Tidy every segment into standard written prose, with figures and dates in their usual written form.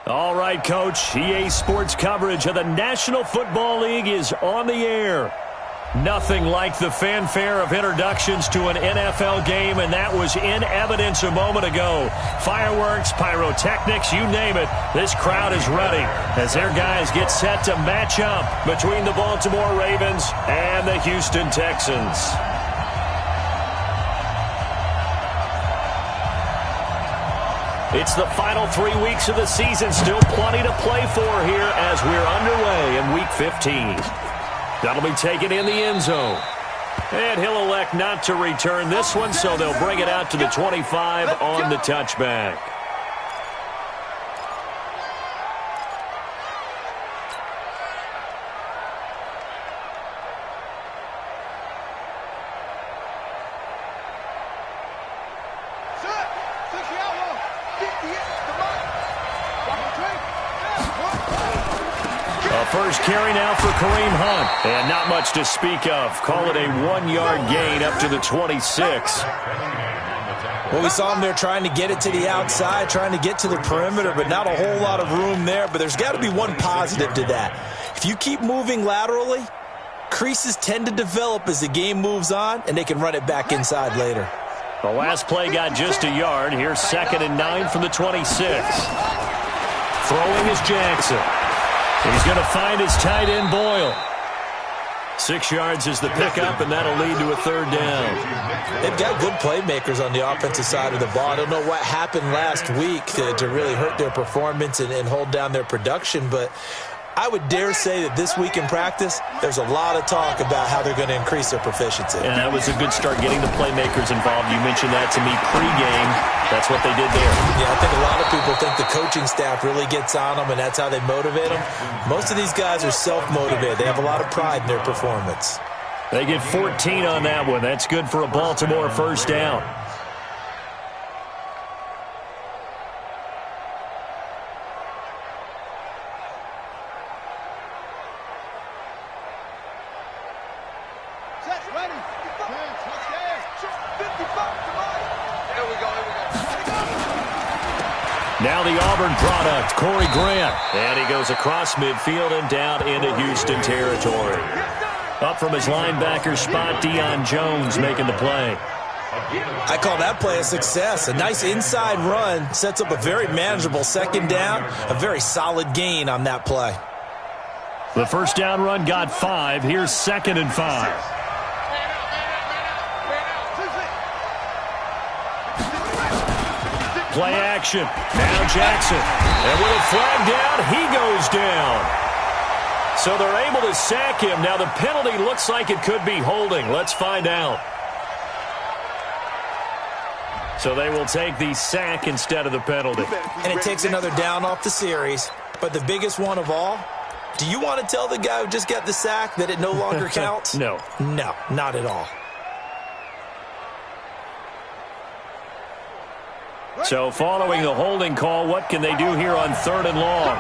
All right, Coach. EA Sports coverage of the National Football League is on the air. Nothing like the fanfare of introductions to an NFL game, and that was in evidence a moment ago. Fireworks, pyrotechnics, you name it. This crowd is ready as their guys get set to match up between the Baltimore Ravens and the Houston Texans. It's the final 3 weeks of the season. Still plenty to play for here as we're underway in Week 15. That'll be taken in the end zone. And he'll elect not to return this one, so they'll bring it out to the 25 on the touchback. First carry now for Kareem Hunt. And not much to speak of. Call it a 1-yard gain up to the 26. Well, we saw him there trying to get it to the outside, trying to get to the perimeter, but not a whole lot of room there. But there's got to be one positive to that. If you keep moving laterally, creases tend to develop as the game moves on, and they can run it back inside later. The last play got just a yard. Here's 2nd and 9 from the 26. Throwing is Jackson. He's going to find his tight end, Boyle. 6 yards is the pickup, and that'll lead to a 3rd down. They've got good playmakers on the offensive side of the ball. I don't know what happened last week to really hurt their performance and hold down their production, but I would dare say that this week in practice, there's a lot of talk about how they're going to increase their proficiency. And that was a good start getting the playmakers involved. You mentioned that to me pregame. That's what they did there. Yeah, I think a lot of people think the coaching staff really gets on them, and that's how they motivate them. Most of these guys are self-motivated. They have a lot of pride in their performance. They get 14 on that one. That's good for a Baltimore 1st down. Now the Auburn product, Corey Grant. And he goes across midfield and down into Houston territory. Up from his linebacker spot, Deion Jones making the play. I call that play a success. A nice inside run sets up a very manageable 2nd down. A very solid gain on that play. The 1st down run got 5. Here's 2nd and 5. Play action. Now Jackson. And with a flag down, he goes down. So they're able to sack him. Now the penalty looks like it could be holding. Let's find out. So they will take the sack instead of the penalty. And it takes another down off the series. But the biggest one of all, do you want to tell the guy who just got the sack that it no longer counts? No. No, not at all. So following the holding call, what can they do here on 3rd and long?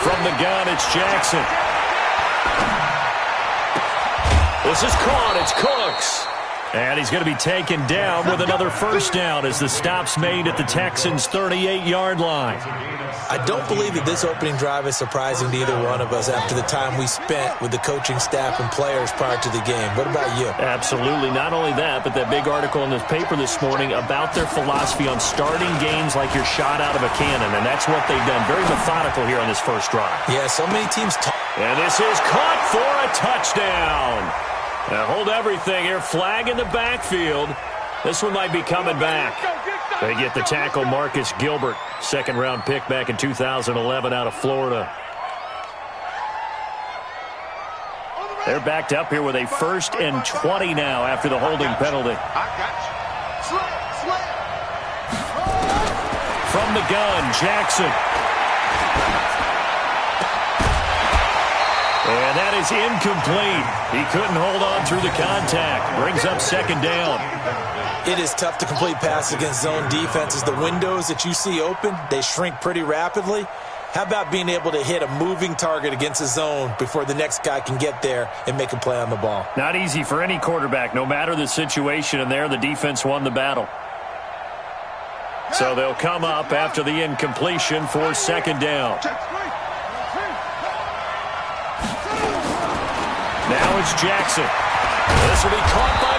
From the gun, it's Jackson. This is caught. It's Cooks. And he's going to be taken down with another 1st down as the stop's made at the Texans' 38-yard line. I don't believe that this opening drive is surprising to either one of us after the time we spent with the coaching staff and players prior to the game. What about you? Absolutely. Not only that, but that big article in the paper this morning about their philosophy on starting games like you're shot out of a cannon, and that's what they've done. Very methodical here on this 1st drive. Yeah, so many teams and this is caught for a touchdown. Now hold everything here. Flag in the backfield. This one might be coming back. They get the tackle, Marcus Gilbert. 2nd-round pick back in 2011 out of Florida. They're backed up here with a 1st and 20 now after the holding penalty. From the gun, Jackson. And that is incomplete. He couldn't hold on through the contact. Brings up 2nd down. It is tough to complete passes against zone defenses. The windows that you see open, they shrink pretty rapidly. How about being able to hit a moving target against a zone before the next guy can get there and make a play on the ball? Not easy for any quarterback, no matter the situation, and there the defense won the battle. So they'll come up after the incompletion for second down. Now it's Jackson. This will be caught by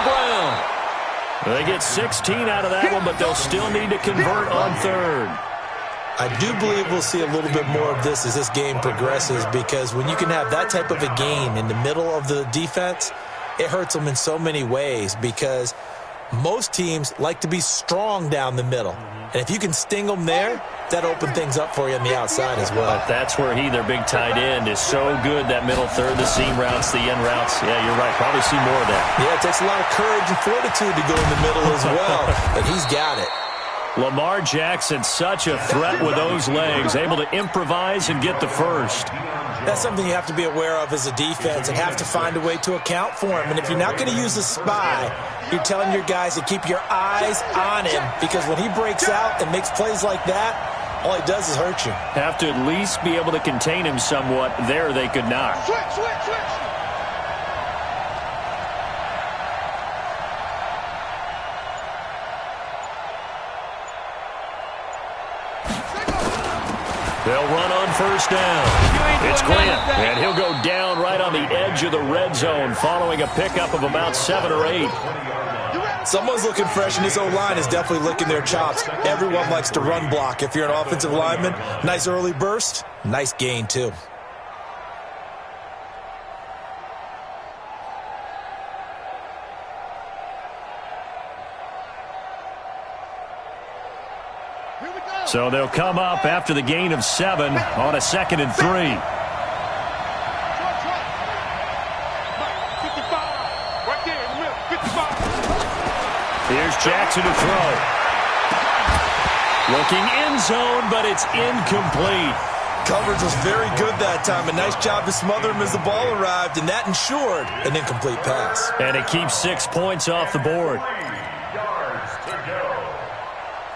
Brown. They get 16 out of that one, but they'll still need to convert on third. I do believe we'll see a little bit more of this as this game progresses, because when you can have that type of a gain in the middle of the defense, it hurts them in so many ways, because most teams like to be strong down the middle. And if you can sting them there, that opens things up for you on the outside as well. But that's where their big tight end, is so good, that middle third, the seam routes, the end routes. Yeah, you're right. Probably see more of that. Yeah, it takes a lot of courage and fortitude to go in the middle as well, but he's got it. Lamar Jackson, such a threat with those legs, able to improvise and get the first. That's something you have to be aware of as a defense and have to find a way to account for him. And if you're not going to use a spy, you're telling your guys to keep your eyes on him, because when he breaks out and makes plays like that, all he does is hurt you. Have to at least be able to contain him somewhat. There they could not. Switch. They'll run on first down. It's Glenn, and he'll go down right on the edge of the red zone following a pickup of about 7 or 8. Someone's looking fresh, and this O-line is definitely licking their chops. Everyone likes to run block. If you're an offensive lineman, nice early burst, nice gain too. So they'll come up after the gain of 7 on a 2nd and 3. Here's Jackson to throw. Looking end zone, but it's incomplete. Coverage was very good that time. A nice job to smother him as the ball arrived, and that ensured an incomplete pass. And it keeps 6 points off the board.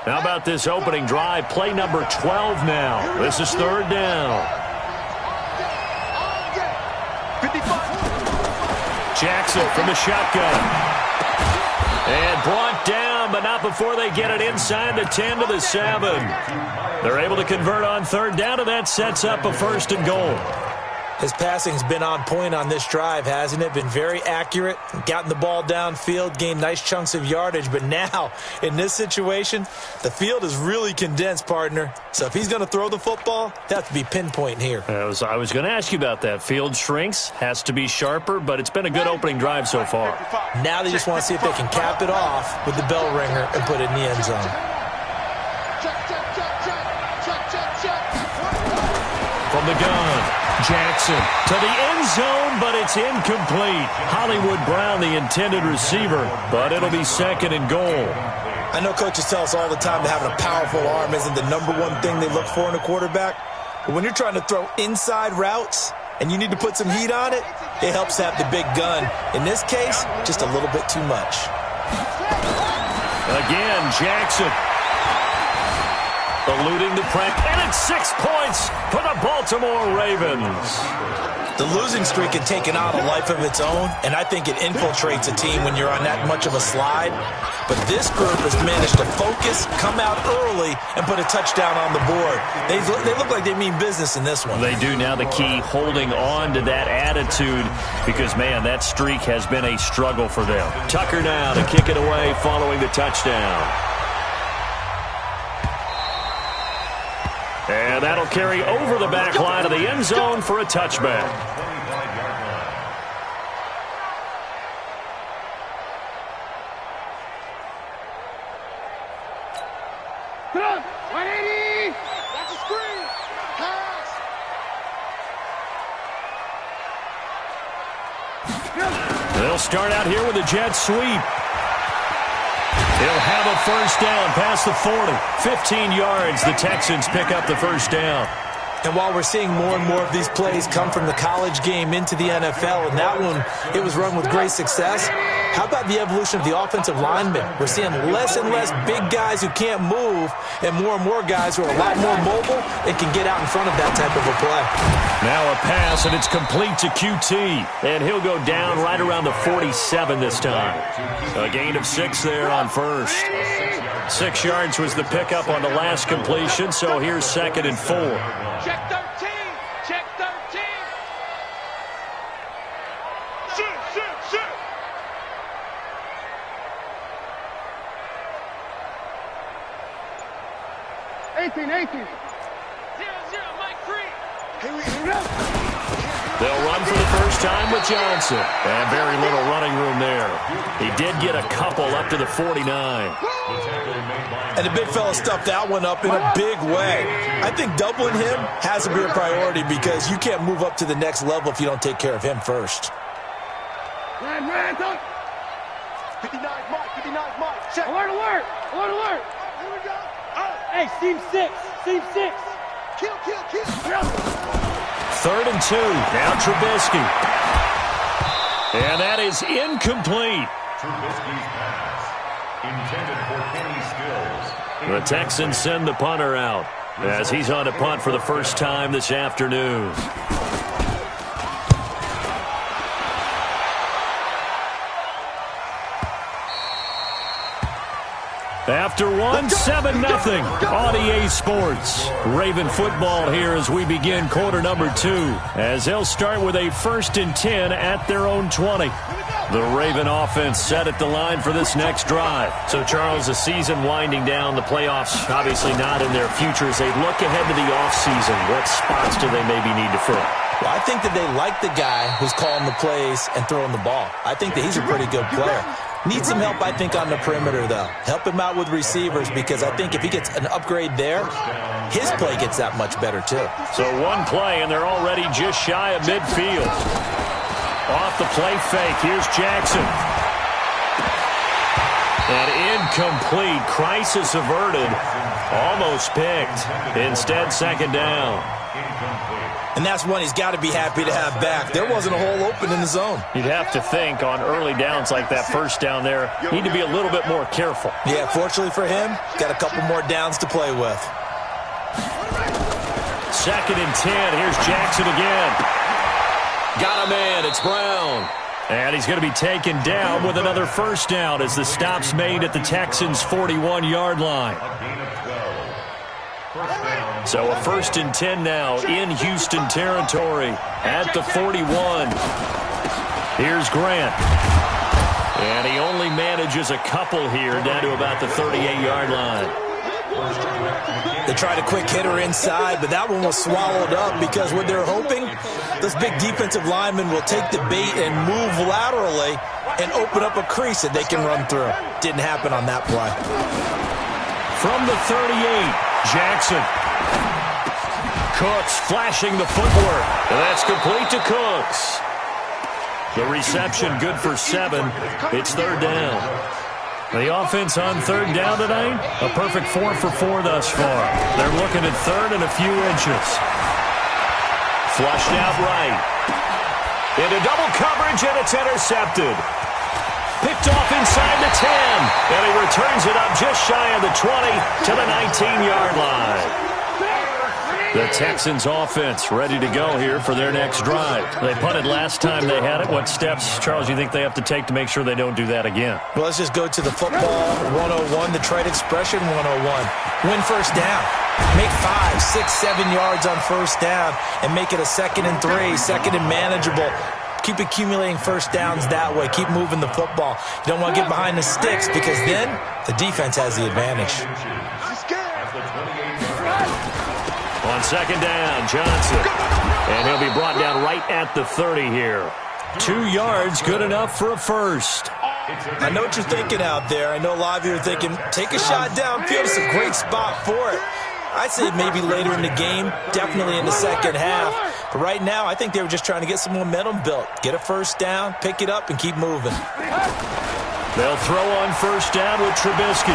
How about this opening drive? Play number 12 now. This is third down. Jackson from the shotgun. And brought down, but not before they get it inside the 10 to the 7. They're able to convert on third down, and that sets up a 1st and goal. His passing's been on point on this drive, hasn't it? Been very accurate, gotten the ball downfield, gained nice chunks of yardage. But now, in this situation, the field is really condensed, partner. So if he's going to throw the football, he'll have to be pinpoint here. I was going to ask you about that. Field shrinks, has to be sharper, but it's been a good opening drive so far. Now they just want to see if they can cap it off with the bell ringer and put it in the end zone. From the gun. Jackson to the end zone, but it's incomplete. Hollywood Brown, the intended receiver, but it'll be 2nd and goal. I know coaches tell us all the time that having a powerful arm isn't the #1 thing they look for in a quarterback. But when you're trying to throw inside routes and you need to put some heat on it, it helps to have the big gun. In this case, just a little bit too much. Again, Jackson. Eluding the press, and it's 6 points for the Baltimore Ravens. The losing streak had taken on a life of its own, and I think it infiltrates a team when you're on that much of a slide. But this group has managed to focus, come out early, and put a touchdown on the board. They look like they mean business in this one. They do. Now the key, holding on to that attitude, because, man, that streak has been a struggle for them. Tucker now to kick it away following the touchdown. And that'll carry over the back line of the end zone for a touchback. Come on, 180. That's a screen. Pass. They'll start out here with a jet sweep. He'll have a 1st down past the 40. 15 yards. The Texans pick up the 1st down. And while we're seeing more and more of these plays come from the college game into the NFL, and that one, it was run with great success, how about the evolution of the offensive linemen? We're seeing less and less big guys who can't move and more guys who are a lot more mobile and can get out in front of that type of a play. Now a pass, and it's complete to QT. And he'll go down right around the 47 this time. A gain of 6 there on first. 6 yards was the pickup on the last completion, so here's 2nd and 4. Check 13. Check 13. Shoot. 18. 0-0, Mike Free. Here we go. They'll run for the first time with Johnson. And very little running room there. He did get a couple up to the 49. And the big fella stuffed that one up in a big way. I think doubling him has to be a priority because you can't move up to the next level if you don't take care of him first. Ran, don't. 59 Mike. Check. Alert. Here we go. Hey, seam 6. Kill. 3rd and 2. Now Trubisky. And that is incomplete. Trubisky's pass. Intended for Kenny Stills. The Texans send the punter out as he's on to punt for the first time this afternoon. After one, 7-0 on EA Sports. Raven football here as we begin quarter number 2, as they'll start with a 1st and 10 at their own 20. The Raven offense set at the line for this next drive. So, Charles, the season winding down, the playoffs obviously not in their future. As they look ahead to the offseason, what spots do they maybe need to fill? Well, I think that they like the guy who's calling the plays and throwing the ball. I think that he's a pretty good player. Needs some help, I think, on the perimeter, though. Help him out with receivers because I think if he gets an upgrade there, his play gets that much better, too. So one play, and they're already just shy of midfield. Off the play fake, here's Jackson. And incomplete. Crisis averted. Almost picked. Instead, 2nd down. And that's one he's got to be happy to have back. There wasn't a hole open in the zone. You'd have to think on early downs like that first down there, need to be a little bit more careful. Yeah, fortunately for him, got a couple more downs to play with. 2nd and 10. Here's Jackson again. Got a man. It's Brown. And he's going to be taken down with another first down as the stop's made at the Texans' 41-yard line. So a 1st and 10 now in Houston territory at the 41. Here's Grant. And he only manages a couple here down to about the 38-yard line. They tried a quick hitter inside, but that one was swallowed up because what they're hoping, those big defensive linemen will take the bait and move laterally and open up a crease that they can run through. Didn't happen on that play. From the 38, Jackson. Cooks flashing the footwork. And that's complete to Cooks. The reception good for 7. It's 3rd down. The offense on 3rd down tonight, a perfect 4 for 4 thus far. They're looking at 3rd and a few inches. Flushed out right. Into double coverage, and it's intercepted. Picked off inside the 10. And he returns it up just shy of the 20 to the 19-yard line. The Texans offense ready to go here for their next drive. They punted last time they had it. What steps, Charles, you think they have to take to make sure they don't do that again? Well, let's just go to the football 101, the trade expression 101. Win first down. Make 5, 6, 7 yards on first down and make it a 2nd and 3, 2nd and manageable. Keep accumulating first downs that way. Keep moving the football. You don't want to get behind the sticks because then the defense has the advantage. On 2nd down, Johnson. And he'll be brought down right at the 30 here. 2 yards, good enough for a first. I know what you're thinking out there. I know a lot of you are thinking, take a shot downfield. It's a great spot for it. I'd say maybe later in the game, definitely in the second half. But right now, I think they were just trying to get some momentum built. Get a first down, pick it up, and keep moving. They'll throw on first down with Trubisky.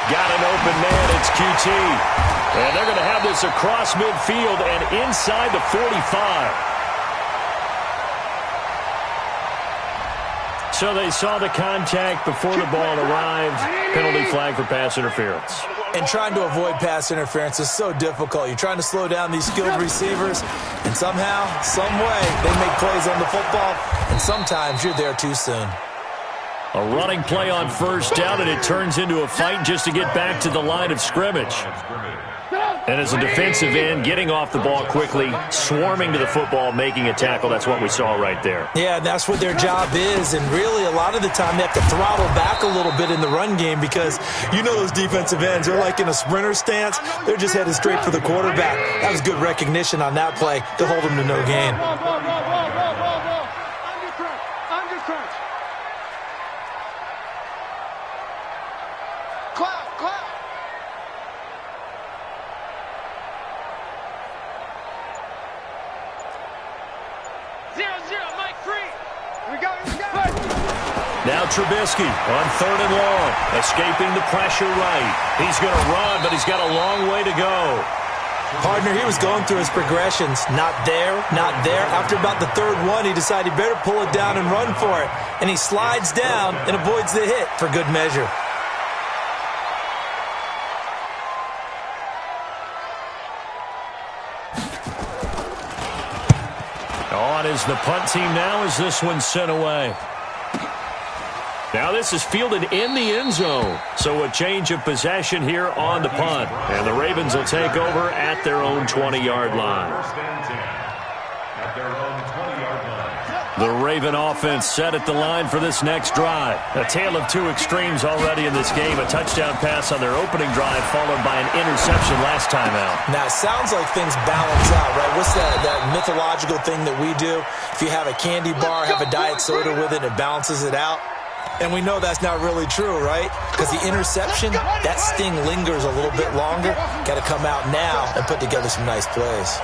Got an open man. It's QT. And they're going to have this across midfield and inside the 45. So they saw the contact before the ball arrived. Penalty flag for pass interference. And trying to avoid pass interference is so difficult. You're trying to slow down these skilled receivers, and somehow, some way, they make plays on the football, and sometimes you're there too soon. A running play on first down, and it turns into a fight just to get back to the line of scrimmage. And as a defensive end, getting off the ball quickly, swarming to the football, making a tackle, that's what we saw right there. Yeah, that's what their job is, and really a lot of the time they have to throttle back a little bit in the run game because you know those defensive ends, they're like in a sprinter stance. They're just headed straight for the quarterback. That was good recognition on that play to hold them to no gain. Now Trubisky on 3rd and long, escaping the pressure right. He's going to run, but he's got a long way to go. Partner, he was going through his progressions. Not there, not there. After about the 3rd one, he decided he better pull it down and run for it. And he slides down and avoids the hit for good measure. On is the punt team now as this one's sent away. Now this is fielded in the end zone. So a change of possession here on the punt. And the Ravens will take over at their own 20-yard line. The Raven offense set at the line for this next drive. A tale of two extremes already in this game. A touchdown pass on their opening drive followed by an interception last time out. Now, it sounds like things balance out, right? What's that mythological thing that we do? If you have a candy bar, have a diet soda with it, it balances it out. And we know that's not really true, right? Because the interception, that sting lingers a little bit longer. Got to come out now and put together some nice plays.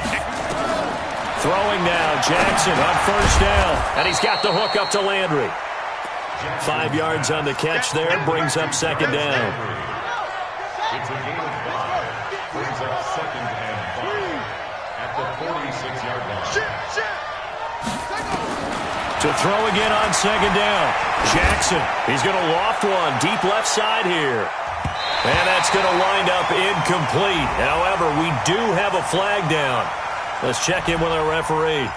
Throwing now, Jackson on first down. And he's got the hook up to Landry. 5 yards on the catch there, brings up 2nd down. It's a gain of 5. Brings up 2nd and 5 at the 46-yard line. To throw again on 2nd down. Jackson, he's going to loft one deep left side here. And that's going to wind up incomplete. However, we do have a flag down. Let's check in with our referee.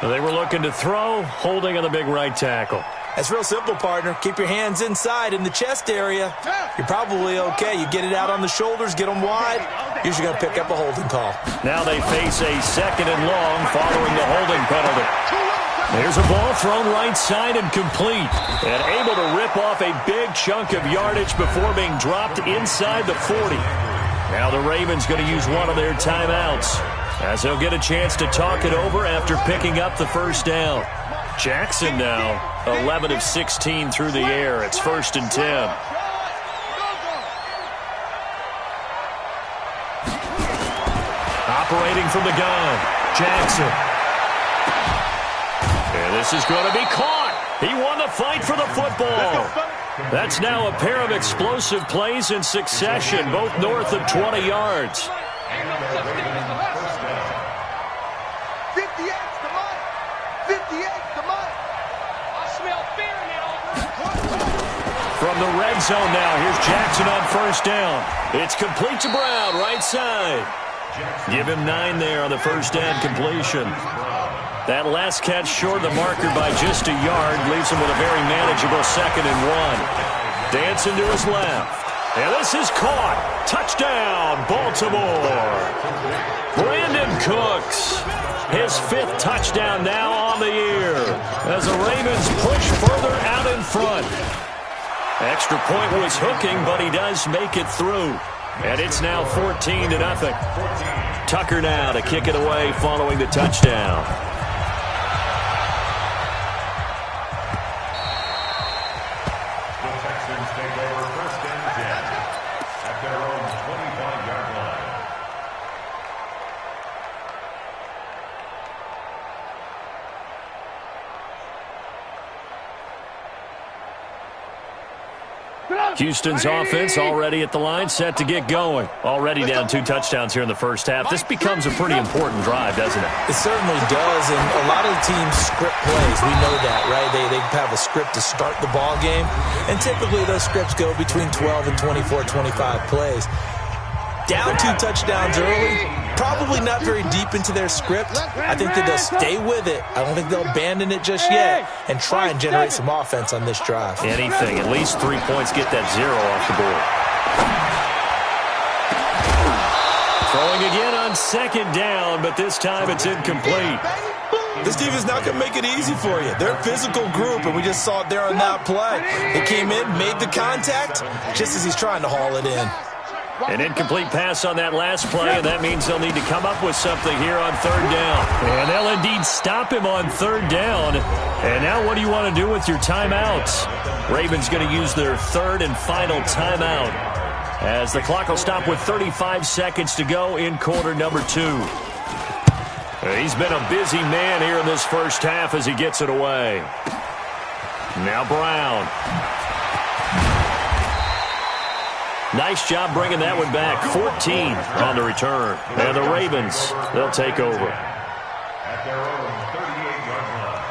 They were looking to throw, holding on the big right tackle. That's real simple, partner. Keep your hands inside in the chest area. You're probably okay. You get it out on the shoulders, get them wide. Usually going to pick up a holding call. Now they face a 2nd and long following the holding penalty. There's a ball thrown right side and complete. And able to rip off a big chunk of yardage before being dropped inside the 40. Now the Ravens going to use one of their timeouts, as they'll get a chance to talk it over after picking up the first down. Jackson now 11 of 16 through the air. It's 1st and 10. Operating from the gun, Jackson. And this is going to be caught. He won the fight for the football. That's now a pair of explosive plays in succession, both north of 20 yards. From the red zone now, here's Jackson on first down. It's complete to Brown, right side. Give him 9 there on the first down completion. That last catch short of the marker by just a yard leaves him with a very manageable 2nd and 1. Dancing to his left. And this is caught. Touchdown, Baltimore. Brandon Cooks. His 5th touchdown now on the year as the Ravens push further out in front. Extra point was hooking, but he does make it through. And it's now 14-0. Tucker now to kick it away following the touchdown. The Texans take over 1st and 10 at their own 25-yard line. Houston's offense already at the line, set to get going. Already down 2 touchdowns here in the first half. This becomes a pretty important drive, doesn't it? It certainly does, and a lot of the teams script plays. We know that, right? They have a script to start the ball game, and typically those scripts go between 12 and 24, 25 plays. Down 2 touchdowns early, probably not very deep into their script. I think that they'll stay with it. I don't think they'll abandon it just yet and try and generate some offense on this drive. Anything, at least 3 points, get that 0 off the board. Throwing again on 2nd down, but this time it's incomplete. This team is not going to make it easy for you. They're a physical group, and we just saw it there on that play. They came in, made the contact, just as he's trying to haul it in. An incomplete pass on that last play, and that means they'll need to come up with something here on 3rd down. And they'll indeed stop him on 3rd down. And now what do you want to do with your timeouts? Ravens going to use their 3rd and final timeout, as the clock will stop with 35 seconds to go in quarter number 2. He's been a busy man here in this first half as he gets it away. Now Brown. Nice job bringing that one back. 14 on the return. And the Ravens, they'll take over. At their own 38-yard line.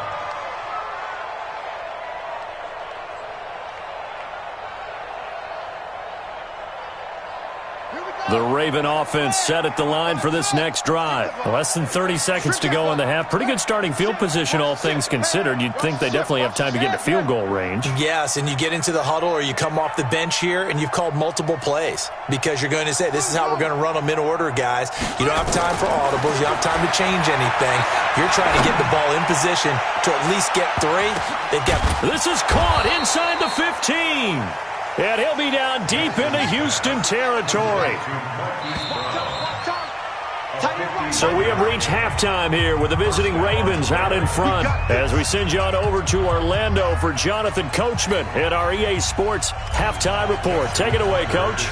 The Raven offense set at the line for this next drive. Less than 30 seconds to go in the half. Pretty good starting field position, all things considered. You'd think they definitely have time to get to field goal range. Yes, and you get into the huddle or you come off the bench here and you've called multiple plays because you're going to say, this is how we're going to run them in order, guys. You don't have time for audibles. You don't have time to change anything. You're trying to get the ball in position to at least get 3. This is caught inside the 15. And he'll be down deep into Houston territory. So we have reached halftime here with the visiting Ravens out in front as we send you on over to Orlando for Jonathan Coachman at our EA Sports Halftime Report. Take it away, Coach.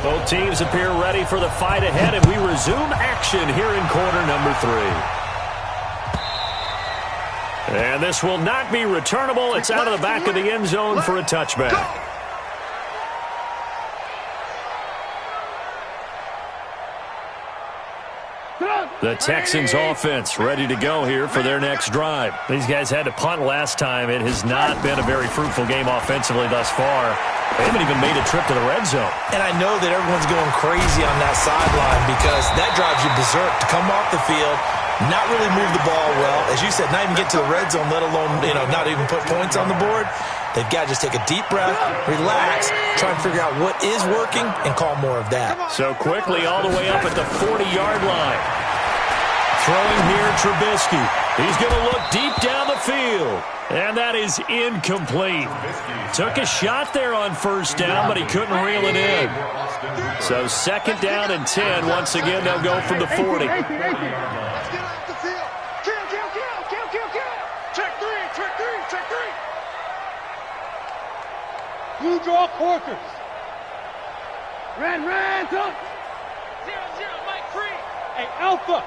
Both teams appear ready for the fight ahead, and we resume action here in quarter number 3. And this will not be returnable. It's out of the back of the end zone for a touchback. The Texans offense ready to go here for their next drive. These guys had to punt last time. It has not been a very fruitful game offensively thus far. They haven't even made a trip to the red zone. And I know that everyone's going crazy on that sideline because that drives you berserk to come off the field, not really move the ball well. As you said, not even get to the red zone, let alone, not even put points on the board. They've got to just take a deep breath, relax, try and figure out what is working, and call more of that. So quickly all the way up at the 40-yard line. Throwing here, Trubisky. He's going to look deep down the field. And that is incomplete. Took a shot there on 1st down, but he couldn't reel it in. So 2nd down and 10. Once again, they'll go from the 40. Let's get off the field. Kill. Check 3. Blue draw quarters. Ran, up. 0-0, Mike free. Hey, Alpha.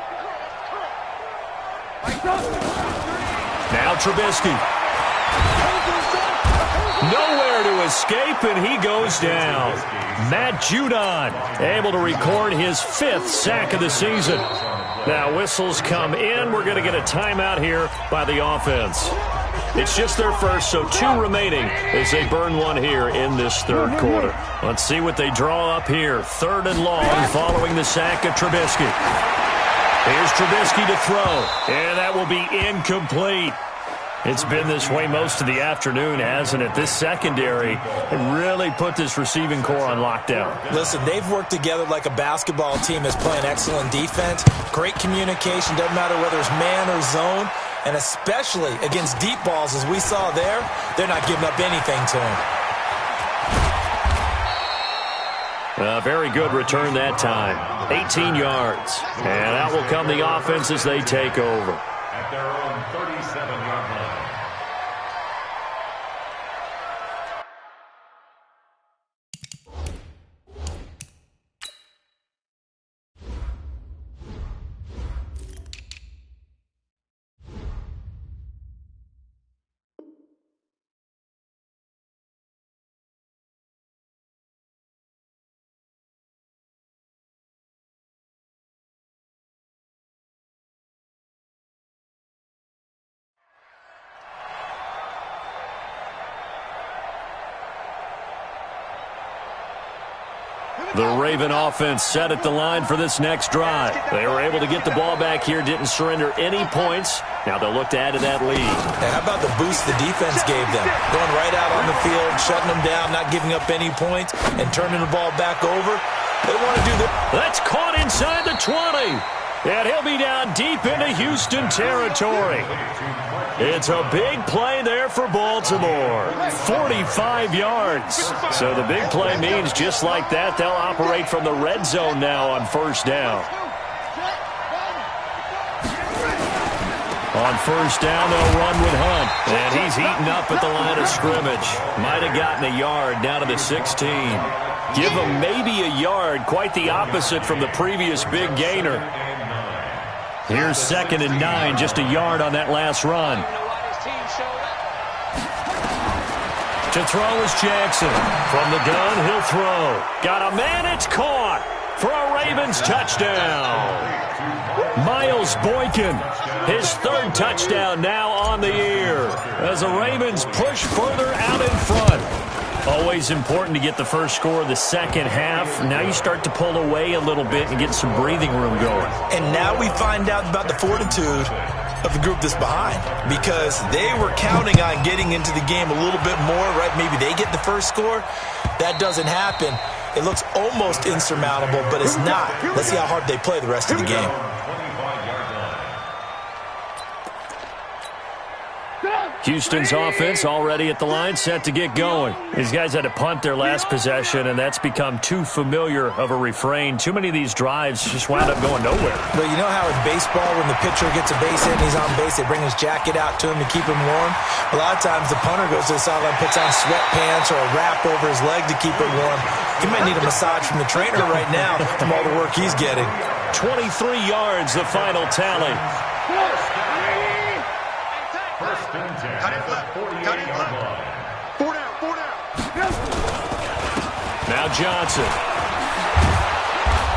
Now Trubisky. Nowhere to escape, and he goes down. Matt Judon able to record his 5th sack of the season. Now whistles come in. We're going to get a timeout here by the offense. It's just their first, so 2 remaining as they burn one here in this 3rd quarter. Let's see what they draw up here. 3rd and long following the sack of Trubisky. Here's Trubisky to throw, and that will be incomplete. It's been this way most of the afternoon, hasn't it? This secondary really put this receiving core on lockdown. Listen, they've worked together like a basketball team that's playing excellent defense. Great communication, doesn't matter whether it's man or zone. And especially against deep balls, as we saw there, they're not giving up anything to him. A very good return that time. 18 yards. And out will come the offense as they take over. At their own 37-yard line. The Raven offense set at the line for this next drive. They were able to get the ball back here, didn't surrender any points. Now they'll look to add to that lead. And how about the boost the defense gave them? Going right out on the field, shutting them down, not giving up any points, and turning the ball back over. They want to do that. That's caught inside the 20. And he'll be down deep into Houston territory. It's a big play there for Baltimore. 45 yards. So the big play means just like that, they'll operate from the red zone now on first down. On first down, they'll run with Hunt. And he's eaten up at the line of scrimmage. Might have gotten a yard down to the 16. Give him maybe a yard, quite the opposite from the previous big gainer. Here's 2nd and 9, just a yard on that last run. To throw is Jackson. From the gun, he'll throw. Got a man, it's caught for a Ravens touchdown. Miles Boykin, his 3rd touchdown now on the year as the Ravens push further out in front. Always important to get the first score of the second half. Now you start to pull away a little bit and get some breathing room going. And now we find out about the fortitude of the group that's behind, because they were counting on getting into the game a little bit more, right? Maybe they get the first score. That doesn't happen. It looks almost insurmountable, but it's not. Let's see how hard they play the rest of the game. Houston's offense already at the line, set to get going. These guys had to punt their last possession, and that's become too familiar of a refrain. Too many of these drives just wound up going nowhere. But you know how in baseball, when the pitcher gets a base hit and he's on base, they bring his jacket out to him to keep him warm? A lot of times the punter goes to the sideline, puts on sweatpants or a wrap over his leg to keep it warm. He might need a massage from the trainer right now from all the work he's getting. 23 yards, the final tally. First and 10. Cut it left. Cut it left. 4 down. 4 down. Now Johnson.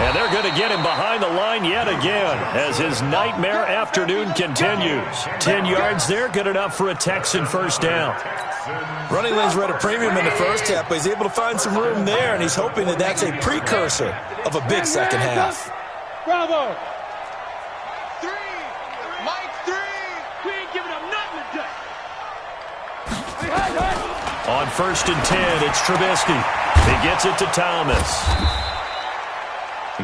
And they're going to get him behind the line yet again as his nightmare afternoon continues. 10 yards there, good enough for a Texan first down. Running lanes were at a premium in the first half, but he's able to find some room there, and he's hoping that that's a precursor of a big second half. Bravo! 3. Mike 3. We ain't giving up nothing today. On 1st and 10, it's Trubisky. He gets it to Thomas.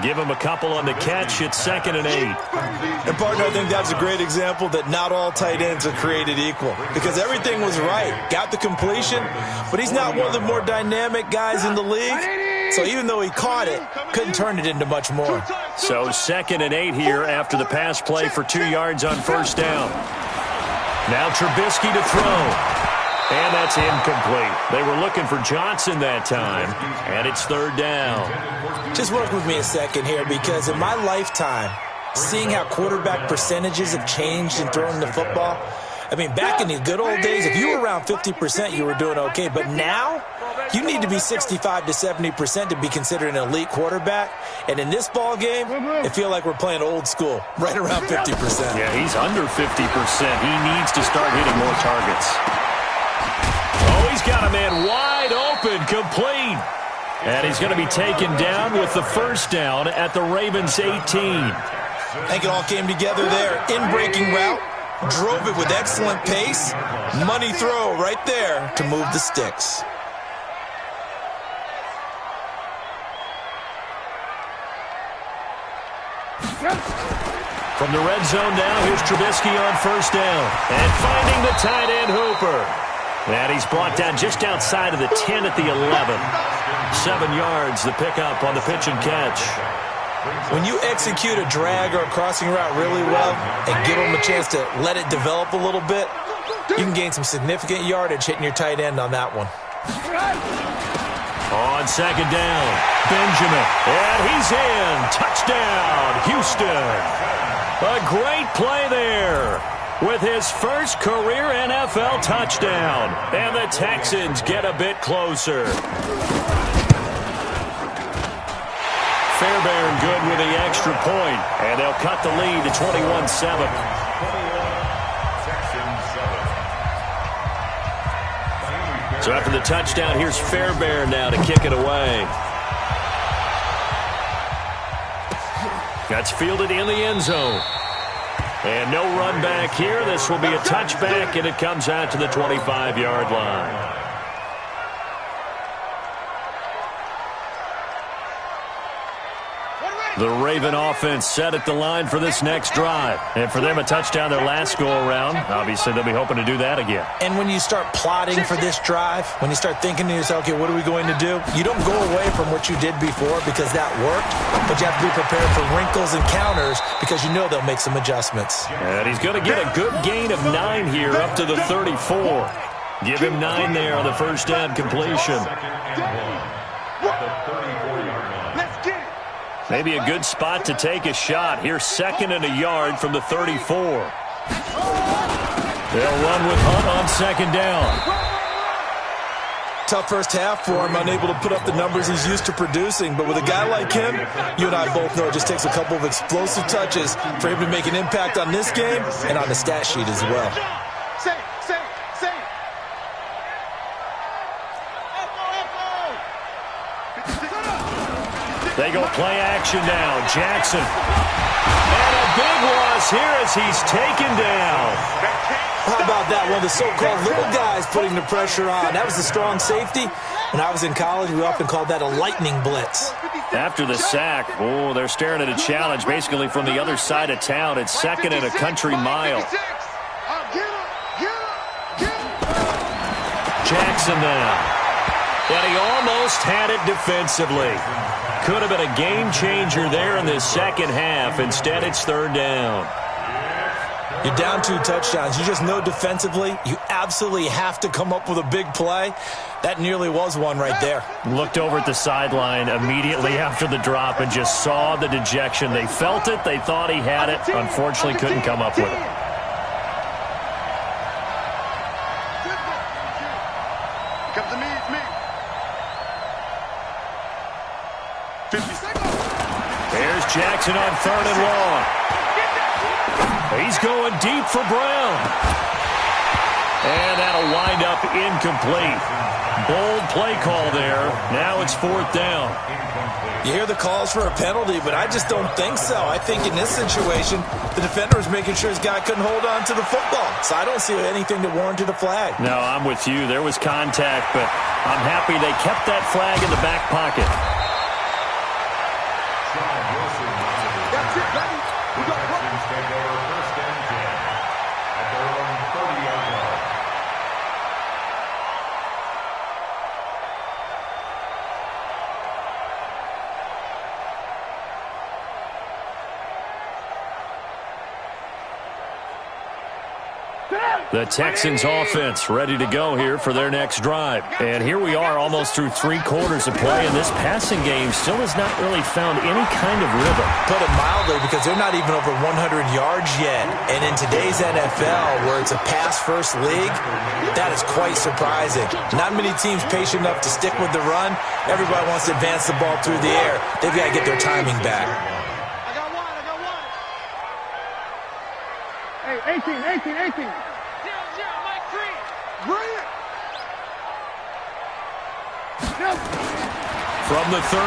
Give him a couple on the catch. It's 2nd and 8. And, partner, I think that's a great example that not all tight ends are created equal, because everything was right. Got the completion, but he's not one of the more dynamic guys in the league. So even though he caught it, couldn't turn it into much more. So 2nd and 8 here after the pass play for 2 yards on first down. Now Trubisky to throw. And that's incomplete. They were looking for Johnson that time, and it's 3rd down. Just work with me a second here, because in my lifetime, seeing how quarterback percentages have changed in throwing the football, I mean, back in the good old days, if you were around 50%, you were doing okay. But now, you need to be 65 to 70% to be considered an elite quarterback. And in this ball game, it feels like we're playing old school, right around 50%. Yeah, he's under 50%. He needs to start hitting more targets. Oh, he's got a man wide open, complete. And he's going to be taken down with the first down at the Ravens 18. I think it all came together there. In-breaking route, drove it with excellent pace. Money throw right there to move the sticks. From the red zone now, here's Trubisky on first down. And finding the tight end Hooper. And he's brought down just outside of the 10 at the 11. 7 yards, the pickup on the pitch and catch. When you execute a drag or a crossing route really well and give them a chance to let it develop a little bit, you can gain some significant yardage hitting your tight end on that one. On 2nd down, Benjamin. And he's in. Touchdown, Houston. A great play there with his first career NFL touchdown. And the Texans get a bit closer. Fairbairn good with the extra point, and they'll cut the lead to 21-7. So after the touchdown, here's Fairbairn now to kick it away. That's fielded in the end zone. And no run back here. This will be a touchback, and it comes out to the 25-yard line. The Raven offense set at the line for this next drive. And for them, a touchdown their last go-around. Obviously, they'll be hoping to do that again. And when you start plotting for this drive, when you start thinking to yourself, okay, what are we going to do? You don't go away from what you did before because that worked, but you have to be prepared for wrinkles and counters because you know they'll make some adjustments. And he's going to get a good gain of 9 here up to the 34. Give him 9 there on the first down completion. Maybe a good spot to take a shot. Here's 2nd and a yard from the 34. They'll run with Hunt on 2nd down. Tough first half for him, unable to put up the numbers he's used to producing. But with a guy like him, you and I both know it just takes a couple of explosive touches for him to make an impact on this game and on the stat sheet as well. They go play action now. Jackson. And a big loss here as he's taken down. How about that? One of the so-called little guys putting the pressure on. That was a strong safety. When I was in college, we often called that a lightning blitz. After the sack, oh, they're staring at a challenge basically from the other side of town. It's 2nd and a country mile. Jackson now. And he almost had it defensively. Could have been a game changer there in the second half. Instead, it's 3rd down. You're down 2 touchdowns. You just know defensively you absolutely have to come up with a big play. That nearly was one right there. Looked over at the sideline immediately after the drop and just saw the dejection. They felt it. They thought he had it. Unfortunately, couldn't come up with it. There's Jackson on 3rd and long. He's going deep for Brown. And that'll wind up incomplete. Bold play call there. Now it's 4th down. You hear the calls for a penalty, but I just don't think so. I think in this situation, the defender was making sure his guy couldn't hold on to the football. So I don't see anything that warranted a flag. No, I'm with you. There was contact, but I'm happy they kept that flag in the back pocket. The Texans offense ready to go here for their next drive. And here we are almost through 3 quarters of play, and this passing game still has not really found any kind of rhythm. Put it mildly, because they're not even over 100 yards yet. And in today's NFL, where it's a pass-first league, that is quite surprising. Not many teams patient enough to stick with the run. Everybody wants to advance the ball through the air. They've got to get their timing back. I got one. Hey, 18. From the 36,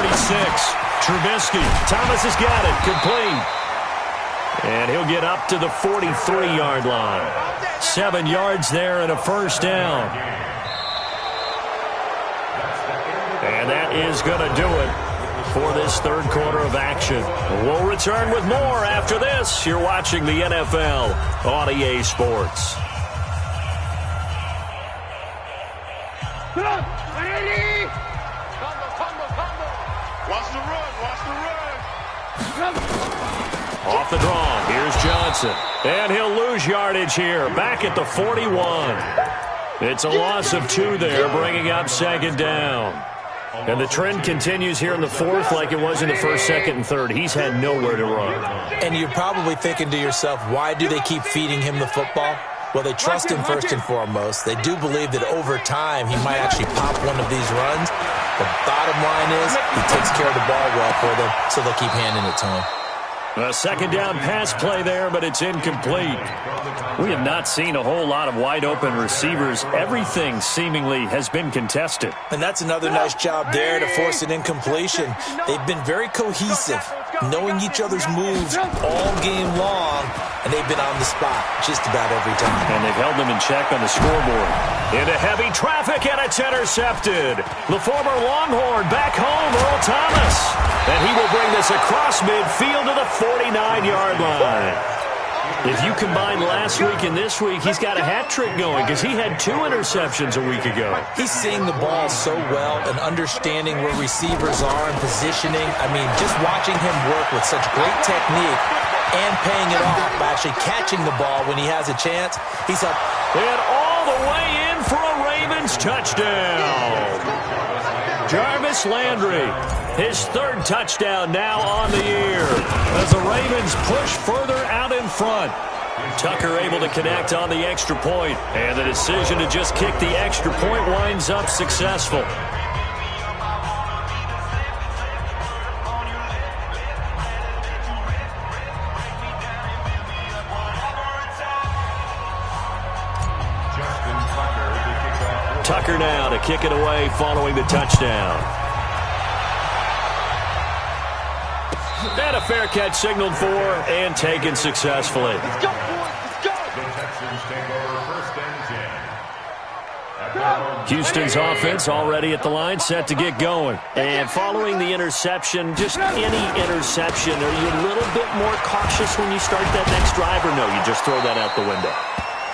Trubisky. Thomas has got it. Complete. And he'll get up to the 43-yard line. 7 yards there and a first down. And that is going to do it for this 3rd quarter of action. We'll return with more after this. You're watching the NFL on EA Sports. Off the draw, here's Johnson. And he'll lose yardage here, back at the 41. It's a loss of 2 there, bringing up 2nd down. And the trend continues here in the 4th like it was in the 1st, 2nd, and 3rd. He's had nowhere to run. And you're probably thinking to yourself, why do they keep feeding him the football? Well, they trust him first and foremost. They do believe that over time he might actually pop one of these runs. The bottom line is he takes care of the ball well for them, so they'll keep handing it to him. A 2nd down pass play there, but it's incomplete. We have not seen a whole lot of wide-open receivers. Everything seemingly has been contested. And that's another nice job there to force an incompletion. They've been very cohesive. knowing each other's moves all game long, and they've been on the spot just about every time. And they've held them in check on the scoreboard. Into heavy traffic, and it's intercepted. The former Longhorn back home, Earl Thomas. And he will bring this across midfield to the 49-yard line. If you combine last week and this week, he's got a hat trick going because he had 2 interceptions a week ago. He's seeing the ball so well and understanding where receivers are and positioning. I mean, just watching him work with such great technique and paying it off by actually catching the ball when he has a chance. He's up. And all the way in for a Ravens touchdown. Jarvis Landry, his 3rd touchdown now on the year as the Ravens push further out in front. Tucker able to connect on the extra point, and the decision to just kick the extra point winds up successful. Tucker now to kick it away following the touchdown. And a fair catch signaled for and taken successfully. Let's go, boys. Let's go. The Texans take over 1st and 10. At the Houston's offense already at the line, set to get going. And following the interception, just any interception, are you a little bit more cautious when you start that next drive, or no, you just throw that out the window?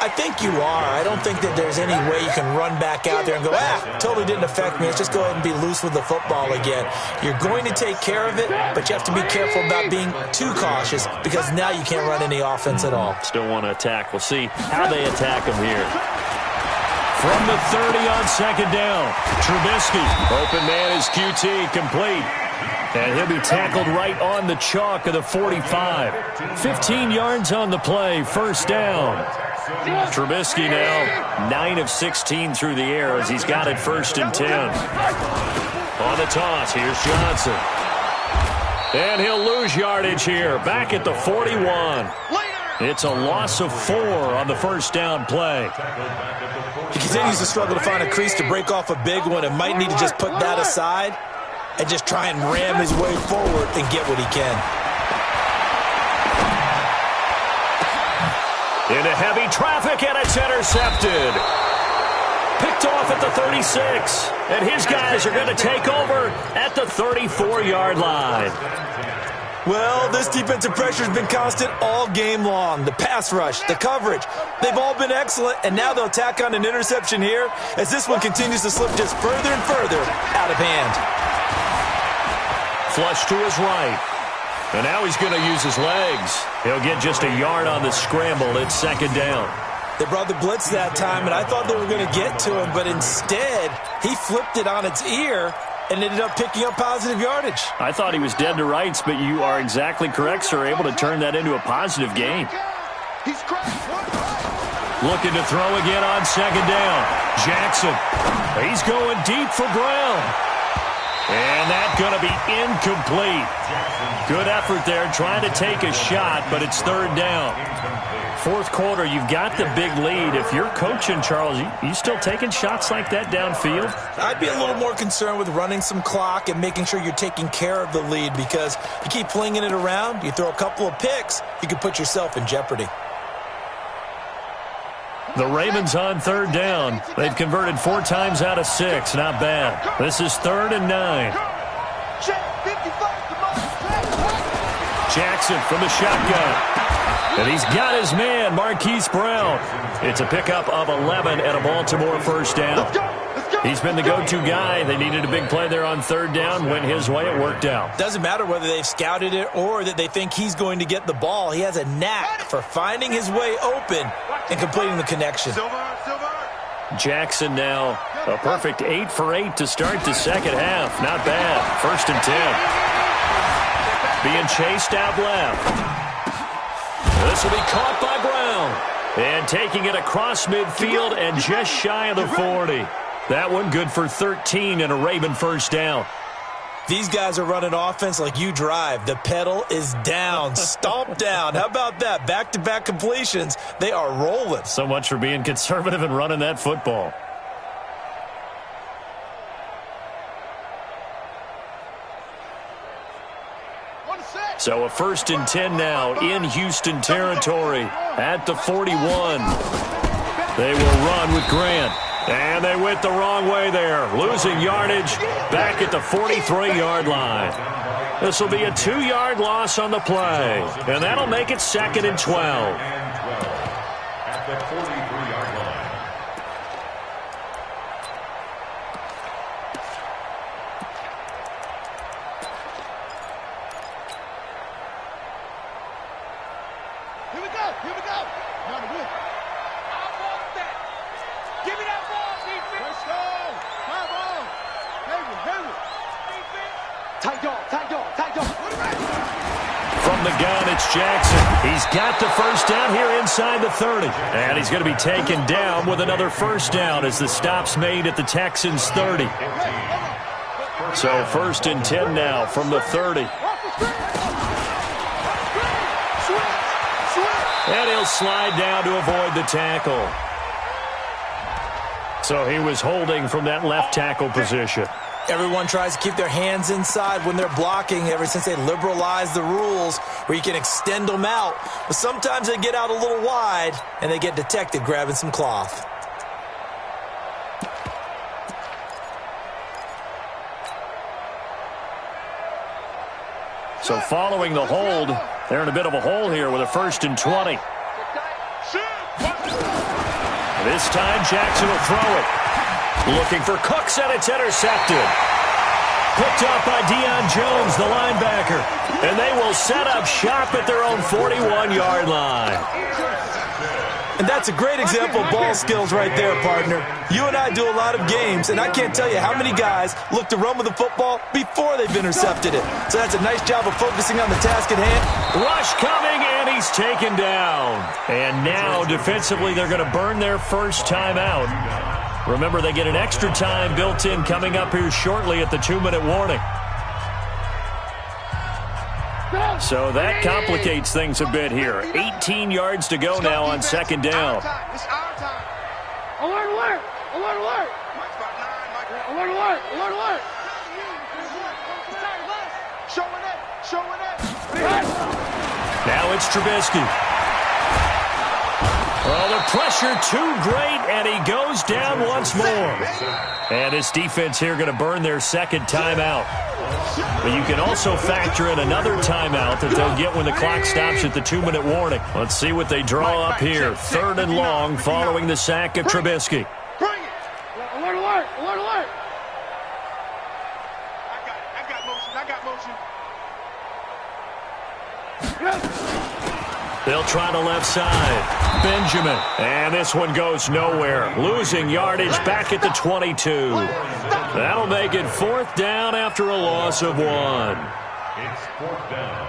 I think you are. I don't think that there's any way you can run back out there and go, totally didn't affect me. Let's just go ahead and be loose with the football again. You're going to take care of it, but you have to be careful about being too cautious because now you can't run any offense at all. Still want to attack. We'll see how they attack him here. From the 30 on 2nd down, Trubisky. Open man is QT, complete. And he'll be tackled right on the chalk of the 45. 15 yards on the play, 1st down. Trubisky now 9 of 16 through the air as he's got it 1st and 10. On the toss, here's Johnson. And he'll lose yardage here, back at the 41. It's a loss of 4 on the 1st down play. He continues to struggle to find a crease to break off a big one and might need to just put that aside and just try and ram his way forward and get what he can. Into heavy traffic, and it's intercepted. Picked off at the 36. And his guys are going to take over at the 34-yard line. Well, this defensive pressure has been constant all game long. The pass rush, the coverage, they've all been excellent, and now they'll tack on an interception here as this one continues to slip just further and further out of hand. Flush to his right. And now he's going to use his legs. He'll get just a yard on the scramble. It's 2nd down. They brought the blitz that time, and I thought they were going to get to him, but instead he flipped it on its ear and ended up picking up positive yardage. I thought he was dead to rights, but you are exactly correct, sir. Able to turn that into a positive gain. He's crashed. Looking to throw again on 2nd down. Jackson. He's going deep for Brown. And that's going to be incomplete. Good effort there trying to take a shot, but it's 3rd down. 4th quarter, you've got the big lead. If you're coaching, Charles, you still taking shots like that downfield? I'd be a little more concerned with running some clock and making sure you're taking care of the lead because you keep flinging it around, you throw a couple of picks, you can put yourself in jeopardy. The Ravens on 3rd down. They've converted 4 times out of 6. Not bad. This is 3rd and 9. Jackson from the shotgun. And he's got his man, Marquise Brown. It's a pickup of 11 and a Baltimore 1st down. He's been the go-to guy. They needed a big play there on 3rd down. Went his way. It worked out. Doesn't matter whether they've scouted it or that they think he's going to get the ball. He has a knack for finding his way open and completing the connection. Jackson now a perfect 8 for 8 to start the 2nd half. Not bad. 1st and 10. Being chased out left. This will be caught by Brown. And taking it across midfield and just shy of the 40. That one good for 13 and a Raven 1st down. These guys are running offense like you drive. The pedal is down, stomp down. How about that? Back-to-back completions. They are rolling. So much for being conservative and running that football. So a 1st and 10 now in Houston territory at the 41. They will run with Grant. And they went the wrong way there, losing yardage back at the 43-yard line. This will be a 2-yard loss on the play, and that'll make it 2nd and 12. At the 43-yard line. Here we go. Here we go. Now the whip. I want that. Give me that ball, defense. Let's go. Come on. Hayward, Hayward. Defense. Tight dog, tight dog, tight dog. From the gun, it's Jackson. He's got the first down here inside the 30. And he's going to be taken down with another first down as the stop's made at the Texans' 30. So 1st and 10 now from the 30. And he'll slide down to avoid the tackle. So he was holding from that left tackle position. Everyone tries to keep their hands inside when they're blocking ever since they liberalized the rules where you can extend them out. But sometimes they get out a little wide and they get detected grabbing some cloth. So following the hold, they're in a bit of a hole here with a 1st and 20. This time Jackson will throw it. Looking for Cooks, and it's intercepted. Picked up by Deion Jones, the linebacker. And they will set up shop at their own 41-yard line. And that's a great example of ball skills right there, partner. You and I do a lot of games, and I can't tell you how many guys look to run with the football before they've intercepted it. So that's a nice job of focusing on the task at hand. Rush coming, and he's taken down. And now, defensively, they're going to burn their first timeout. Remember, they get an extra time built in coming up here shortly at the 2-minute warning. So that complicates things a bit here. 18 yards to go now on 2nd down. It's our time. Alert, alert. Alert, alert. Mike's about 9, Mike. Alert, alert. Alert, alert. Showing it. Showing it. Now it's Trubisky. Well, the pressure too great, and he goes down once more. And this defense here going to burn their 2nd timeout. But you can also factor in another timeout that they'll get when the clock stops at the 2-minute warning. Let's see what they draw up here. 3rd and long following the sack of Trubisky. Bring it. Alert, alert. Alert, alert. I got motion. I got motion. They'll try the left side. Benjamin. And this one goes nowhere. Losing yardage back at the 22. That'll make it 4th down after a loss of 1. It's 4th down.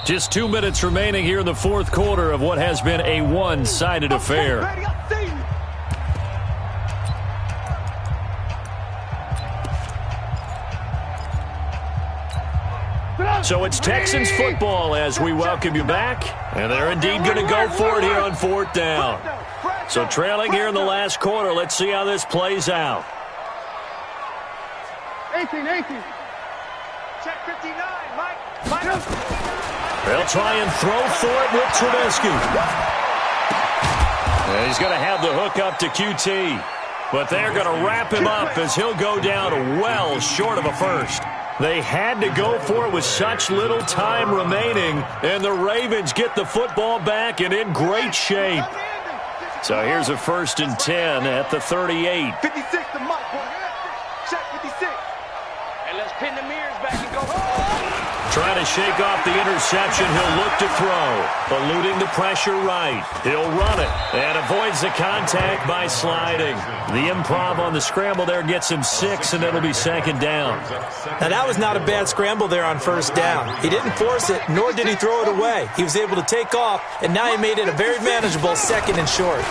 Just 2 minutes remaining here in the 4th quarter of what has been a one-sided affair. So it's Texans football as we welcome you back. And they're indeed going to go for it here on 4th down. So trailing here in the last quarter, let's see how this plays out. 18. Check 59, Mike. They'll try and throw for it with Trubisky. And he's going to have the hook up to QT. But they're going to wrap him up as he'll go down well short of a first. They had to go for it with such little time remaining, and the Ravens get the football back and in great shape. So here's a 1st and 10 at the 38. 56 to Mike. Check 56. And let's pin the mirrors back and go. Trying to shake off the interception, he'll look to throw. Eluding the pressure right. He'll run it and avoids the contact by sliding. The improv on the scramble there gets him 6, and it'll be 2nd down. Now, that was not a bad scramble there on 1st down. He didn't force it, nor did he throw it away. He was able to take off, and now he made it a very manageable 2nd and short.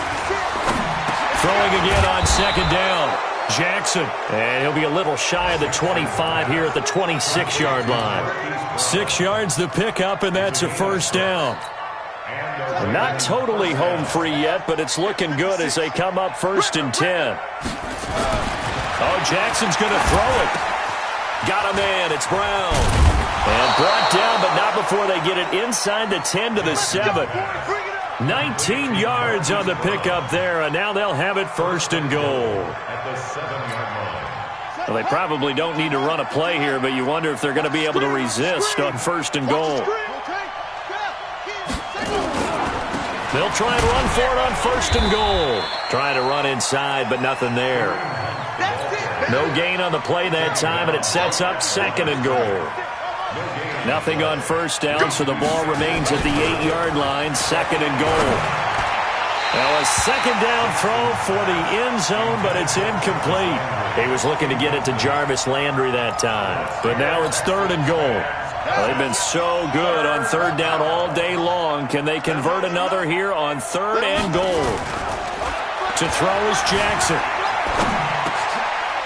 Throwing again on 2nd down. Jackson, and he'll be a little shy of the 25 here at the 26-yard line. 6 yards the pickup, and that's a 1st down. Not totally home free yet, but it's looking good as they come up 1st and 10. Oh, Jackson's going to throw it. Got a man. It's Brown. And brought down, but not before they get it inside the 10 to the 7. 19 yards on the pickup there, and now they'll have it 1st and goal. At the 7-yard line. Well, they probably don't need to run a play here, but you wonder if they're going to be able to resist on 1st and goal. They'll try and run for it on 1st and goal. Trying to run inside, but nothing there. No gain on the play that time, and it sets up 2nd and goal. Nothing on 1st down, so the ball remains at the 8-yard line, 2nd and goal. Now a 2nd down throw for the end zone, but it's incomplete. He was looking to get it to Jarvis Landry that time, but now it's 3rd and goal. Well, they've been so good on 3rd down all day long. Can they convert another here on 3rd and goal? To throw is Jackson.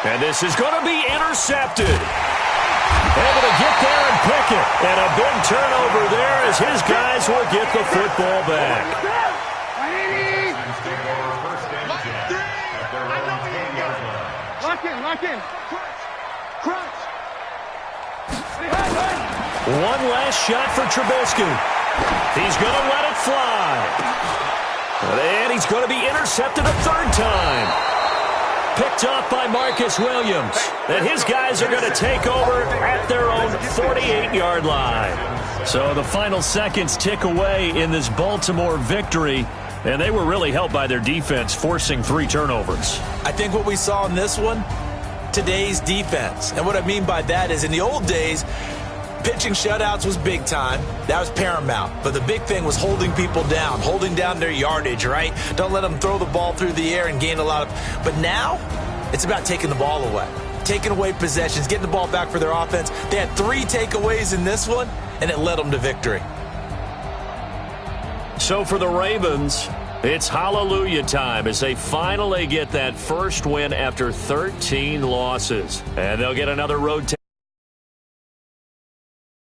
And this is going to be intercepted. Able to get there and pick it. And a big turnover there as his guys will get the football back. Lock in. Crunch. One last shot for Trubisky. He's going to let it fly. And he's going to be intercepted a 3rd time. Picked off by Marcus Williams. And his guys are going to take over at their own 48-yard line. So the final seconds tick away in this Baltimore victory. And they were really helped by their defense, forcing 3 turnovers. I think what we saw in this one, today's defense. And what I mean by that is in the old days, pitching shutouts was big time. That was paramount. But the big thing was holding people down, holding down their yardage, right? Don't let them throw the ball through the air and gain a lot of... But now, it's about taking the ball away. Taking away possessions, getting the ball back for their offense. They had 3 takeaways in this one, and it led them to victory. So for the Ravens, it's hallelujah time as they finally get that first win after 13 losses. And they'll get another road test.